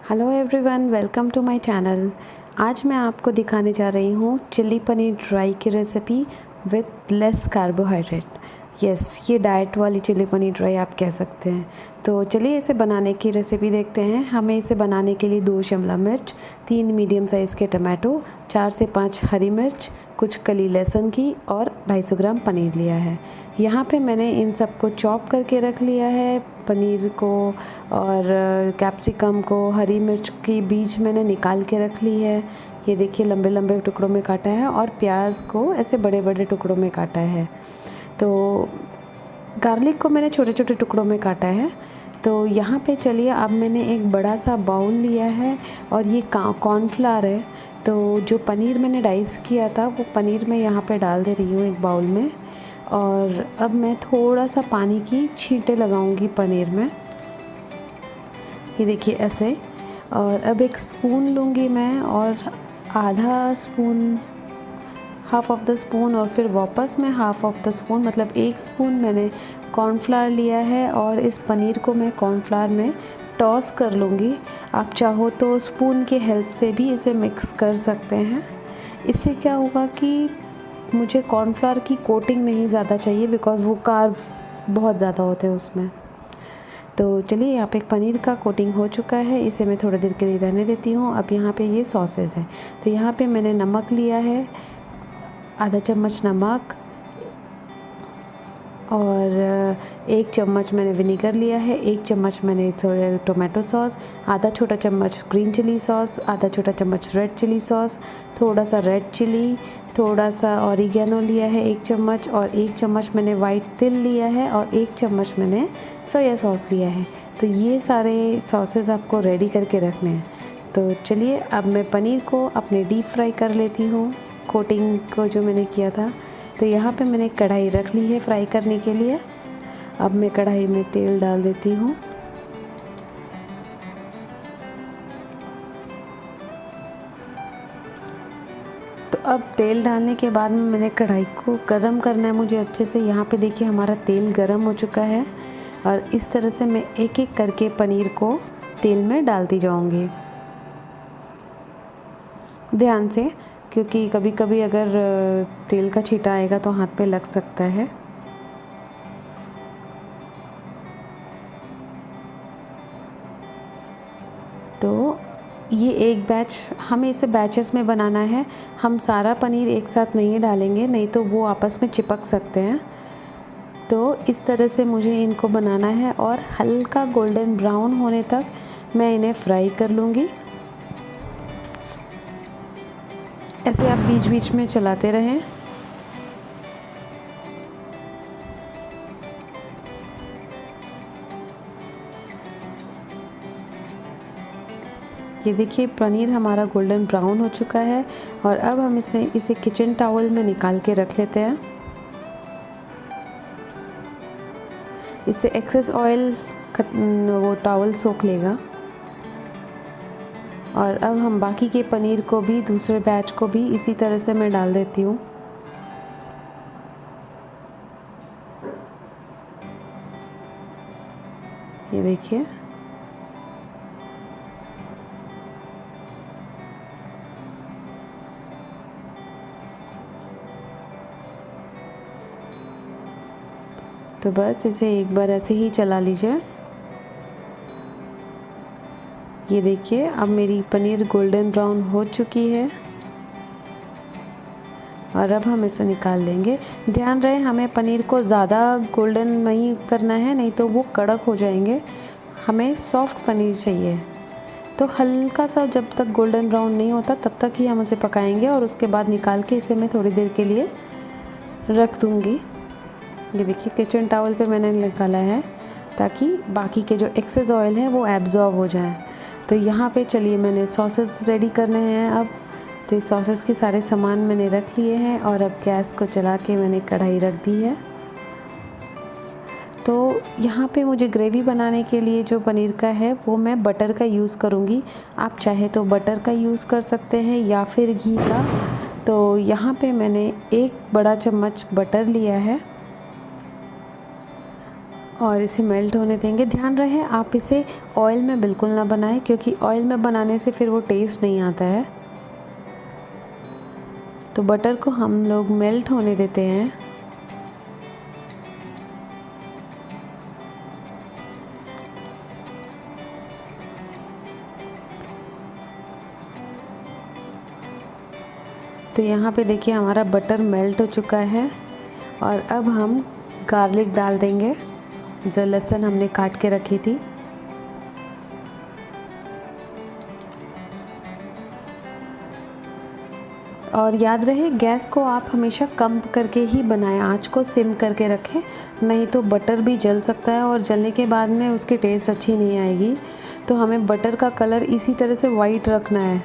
Hello everyone, welcome to my channel. आज मैं आपको दिखाने जा रही हूँ चिली पनीर ड्राई की recipe with less carbohydrate. Yes, ये डाइट वाली चिली पनीर ड्राई आप कह सकते हैं। तो चलिए इसे बनाने की रेसिपी देखते हैं। हमें इसे बनाने के लिए 2 शिमला मिर्च, 3 मीडियम साइज़ के टमाटो, 4 से 5 हरी मिर्च, कुछ कली लहसुन की और 250 ग्राम पनीर लिया है। यहाँ पे मैंने इन सबको चॉप करके रख लिया है, पनीर को और कैप्सिकम को, हरी मिर्च की बीज मैंने निकाल के रख ली है। ये देखिए लंबे लंबे टुकड़ों में काटा है और प्याज को ऐसे बड़े बड़े टुकड़ों में काटा है। तो गार्लिक को मैंने छोटे छोटे टुकड़ों में काटा है। तो यहाँ पे चलिए अब मैंने एक बड़ा सा बाउल लिया है और ये कॉर्नफ्लावर है। तो जो पनीर मैंने डाइस किया था वो पनीर मैं यहाँ पे डाल दे रही हूँ एक बाउल में। और अब मैं थोड़ा सा पानी की छींटे लगाऊंगी पनीर में, ये देखिए ऐसे। और अब एक स्पून लूँगी मैं और आधा spoon, half of the spoon, और फिर वापस मैं हाफ ऑफ द स्पून, मतलब 1 स्पून मैंने कॉर्नफ्लावर लिया है और इस पनीर को मैं कॉर्नफ्लावर में टॉस कर लूँगी। आप चाहो तो स्पून की हेल्प से भी इसे मिक्स कर सकते हैं। इससे क्या होगा कि मुझे कॉर्नफ्लावर की कोटिंग नहीं ज़्यादा चाहिए, बिकॉज़ वो कार्ब्स बहुत ज़्यादा होते हैं उसमें। तो चलिए यहाँ पे पनीर का कोटिंग हो चुका है, इसे मैं थोड़ी देर के लिए रहने देती हूँ। अब यहाँ पे ये सॉसेज है। तो यहाँ पे मैंने नमक लिया है, आधा चम्मच नमक, और 1 चम्मच मैंने विनेगर लिया है, 1 चम्मच मैंने टोमेटो सॉस, आधा छोटा चम्मच ग्रीन चिली सॉस, आधा छोटा चम्मच रेड चिली सॉस, थोड़ा सा रेड चिली, थोड़ा सा ऑरिगेनो लिया है 1 चम्मच, और 1 चम्मच मैंने वाइट तिल लिया है, और 1 चम्मच मैंने सोया सॉस लिया है। तो ये सारे सॉसेज आपको रेडी करके रखने हैं। तो चलिए अब मैं पनीर को अपने डीप फ्राई कर लेती हूँ, कोटिंग को जो मैंने किया था। तो यहाँ पे मैंने कढ़ाई रख ली है फ्राई करने के लिए। अब मैं कढ़ाई में तेल डाल देती हूँ। तो अब तेल डालने के बाद में मैंने कढ़ाई को गरम करना है मुझे अच्छे से। यहाँ पे देखिए हमारा तेल गरम हो चुका है और इस तरह से मैं एक एक करके पनीर को तेल में डालती जाऊँगी, ध्यान से, क्योंकि कभी कभी अगर तेल का छींटा आएगा तो हाथ पे लग सकता है। तो ये एक बैच, हमें इसे बैचेस में बनाना है। हम सारा पनीर एक साथ नहीं डालेंगे, नहीं तो वो आपस में चिपक सकते हैं। तो इस तरह से मुझे इनको बनाना है और हल्का गोल्डन ब्राउन होने तक मैं इन्हें फ्राई कर लूँगी। ऐसे आप बीच बीच में चलाते रहें। ये देखिए पनीर हमारा गोल्डन ब्राउन हो चुका है और अब हम इसे किचन टॉवल में निकाल के रख लेते हैं। इससे एक्सेस ऑयल वो टॉवल सोख लेगा। और अब हम बाकी के पनीर को भी, दूसरे बैच को भी इसी तरह से मैं डाल देती हूँ। ये देखिए, तो बस इसे एक बार ऐसे ही चला लीजिए। ये देखिए अब मेरी पनीर गोल्डन ब्राउन हो चुकी है और अब हम इसे निकाल लेंगे। ध्यान रहे हमें पनीर को ज़्यादा गोल्डन नहीं करना है, नहीं तो वो कड़क हो जाएंगे। हमें सॉफ्ट पनीर चाहिए। तो हल्का सा जब तक गोल्डन ब्राउन नहीं होता तब तक ही हम उसे पकाएंगे और उसके बाद निकाल के इसे मैं थोड़ी देर के लिए रख दूँगी। ये देखिए किचन टॉवल पे मैंने निकाला है ताकि बाकी के जो एक्सेस ऑयल है वो एब्जॉर्ब हो जाए। तो यहाँ पे चलिए मैंने सॉसेस रेडी करने हैं अब। तो इस सॉसेस के सारे सामान मैंने रख लिए हैं और अब गैस को चला के मैंने कढ़ाई रख दी है। तो यहाँ पे मुझे ग्रेवी बनाने के लिए जो पनीर का है वो मैं बटर का यूज़ करूँगी। आप चाहे तो बटर का यूज़ कर सकते हैं या फिर घी का। तो यहाँ पे मैंने 1 बड़ा चम्मच बटर लिया है और इसे मेल्ट होने देंगे। ध्यान रहे आप इसे ऑयल में बिल्कुल ना बनाएं, क्योंकि ऑयल में बनाने से फिर वो टेस्ट नहीं आता है। तो बटर को हम लोग मेल्ट होने देते हैं। तो यहाँ पे देखिए हमारा बटर मेल्ट हो चुका है। और अब हम गार्लिक डाल देंगे, जो लहसुन हमने काट के रखी थी। और याद रहे गैस को आप हमेशा कम करके ही बनाएं, आँच को सिम करके रखें, नहीं तो बटर भी जल सकता है और जलने के बाद में उसकी टेस्ट अच्छी नहीं आएगी। तो हमें बटर का कलर इसी तरह से वाइट रखना है।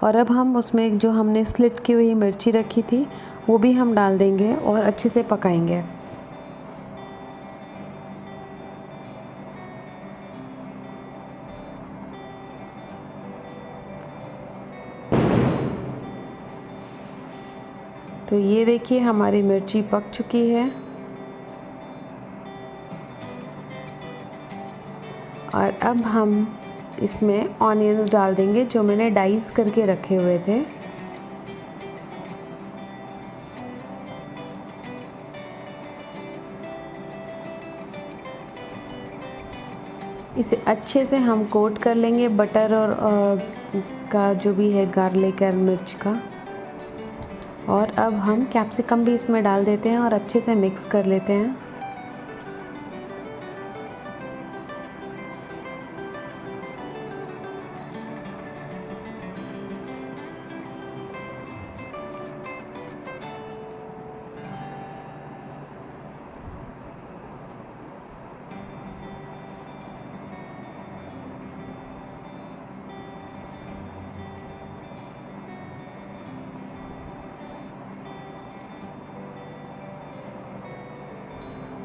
और अब हम उसमें जो हमने स्लिट की हुई मिर्ची रखी थी वो भी हम डाल देंगे और अच्छे से पकाएंगे। तो ये देखिए हमारी मिर्ची पक चुकी है। और अब हम इसमें ऑनियंस डाल देंगे जो मैंने डाइस करके रखे हुए थे। इसे अच्छे से हम कोट कर लेंगे बटर और का जो भी है गार्लिक और मिर्च का। और अब हम कैप्सिकम भी इसमें डाल देते हैं और अच्छे से मिक्स कर लेते हैं।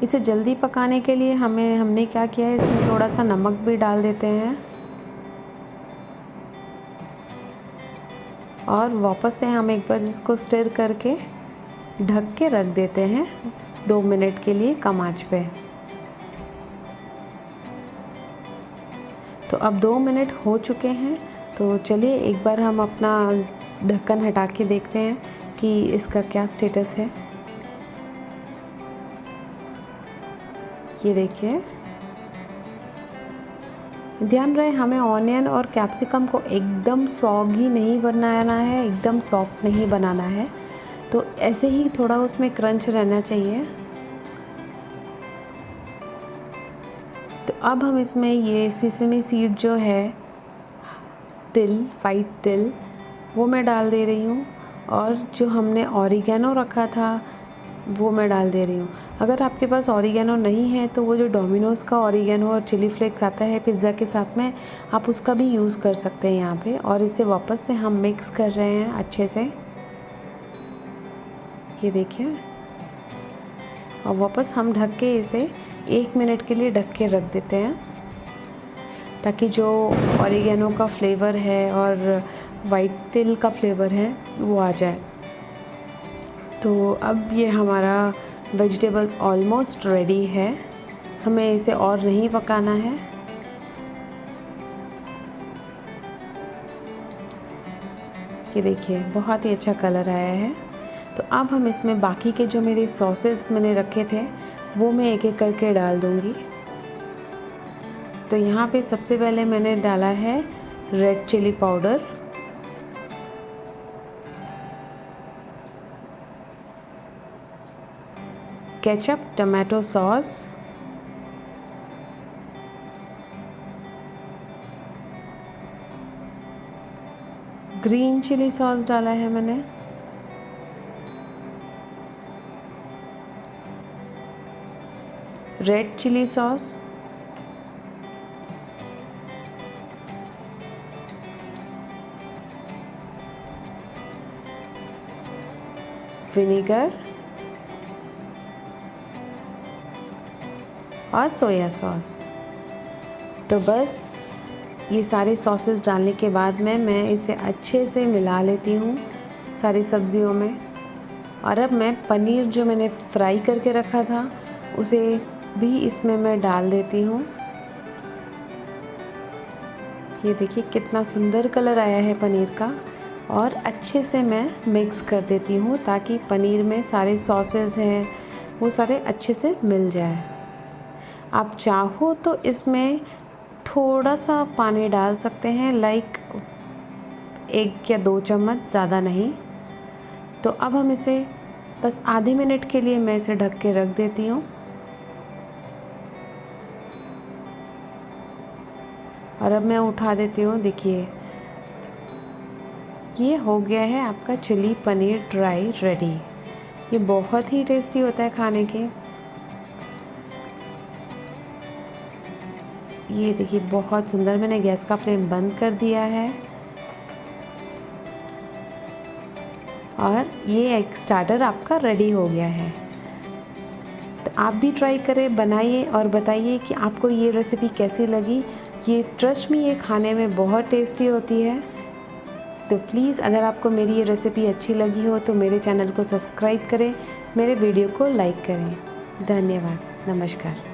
इसे जल्दी पकाने के लिए हमने क्या किया है, इसमें थोड़ा सा नमक भी डाल देते हैं। और वापस से हम एक बार इसको स्टिर करके ढक के रख देते हैं 2 मिनट के लिए कम आंच पे। तो अब 2 मिनट हो चुके हैं। तो चलिए एक बार हम अपना ढक्कन हटा के देखते हैं कि इसका क्या स्टेटस है। ये देखिए, ध्यान रहे हमें ऑनियन और कैप्सिकम को एकदम सॉगी नहीं बनाना है, एकदम सॉफ्ट नहीं बनाना है। तो ऐसे ही थोड़ा उसमें क्रंच रहना चाहिए। तो अब हम इसमें ये सेसमी सीड जो है, तिल, वाइट तिल, वो मैं डाल दे रही हूँ। और जो हमने ऑरिगेनो रखा था वो मैं डाल दे रही हूँ। अगर आपके पास ऑरिगेनो नहीं है तो वो जो डोमिनोज़ का ऑरिगेनो और चिली फ्लेक्स आता है पिज़्ज़ा के साथ में, आप उसका भी यूज़ कर सकते हैं यहाँ पे। और इसे वापस से हम मिक्स कर रहे हैं अच्छे से, ये देखिए। और वापस हम ढक के इसे 1 मिनट के लिए ढक के रख देते हैं, ताकि जो ऑरिगेनो का फ्लेवर है और वाइट तिल का फ्लेवर है वो आ जाए। तो अब ये हमारा वेजिटेबल्स ऑलमोस्ट रेडी है, हमें इसे और नहीं पकाना है। ये देखिए बहुत ही अच्छा कलर आया है। तो अब हम इसमें बाकी के जो मेरे सॉसेस मैंने रखे थे वो मैं एक एक करके डाल दूँगी। तो यहाँ पे सबसे पहले मैंने डाला है red chilli powder, ketchup, tomato sauce, green chilli sauce डाला है मैंने, रेड चिली सॉस, विनेगर और सोया सॉस। तो बस ये सारे सॉसेस डालने के बाद में मैं इसे अच्छे से मिला लेती हूँ सारी सब्जियों में। और अब मैं पनीर जो मैंने फ्राई करके रखा था उसे भी इसमें मैं डाल देती हूँ। ये देखिए कितना सुंदर कलर आया है पनीर का। और अच्छे से मैं मिक्स कर देती हूँ ताकि पनीर में सारे सॉसेस हैं वो सारे अच्छे से मिल जाए। आप चाहो तो इसमें थोड़ा सा पानी डाल सकते हैं, लाइक 1 या 2 चम्मच, ज़्यादा नहीं। तो अब हम इसे बस आधे मिनट के लिए मैं इसे ढक के रख देती हूँ। और अब मैं उठा देती हूँ। देखिए ये हो गया है आपका चिली पनीर ड्राई रेडी। ये बहुत ही टेस्टी होता है खाने के। ये देखिए बहुत सुंदर। मैंने गैस का फ्लेम बंद कर दिया है और ये एग स्टार्टर आपका रेडी हो गया है। तो आप भी ट्राई करें, बनाइए और बताइए कि आपको ये रेसिपी कैसी लगी। ये ट्रस्ट मी, ये खाने में बहुत टेस्टी होती है। तो प्लीज़ अगर आपको मेरी ये रेसिपी अच्छी लगी हो तो मेरे चैनल को सब्सक्राइब करें, मेरे वीडियो को लाइक करें। धन्यवाद। नमस्कार।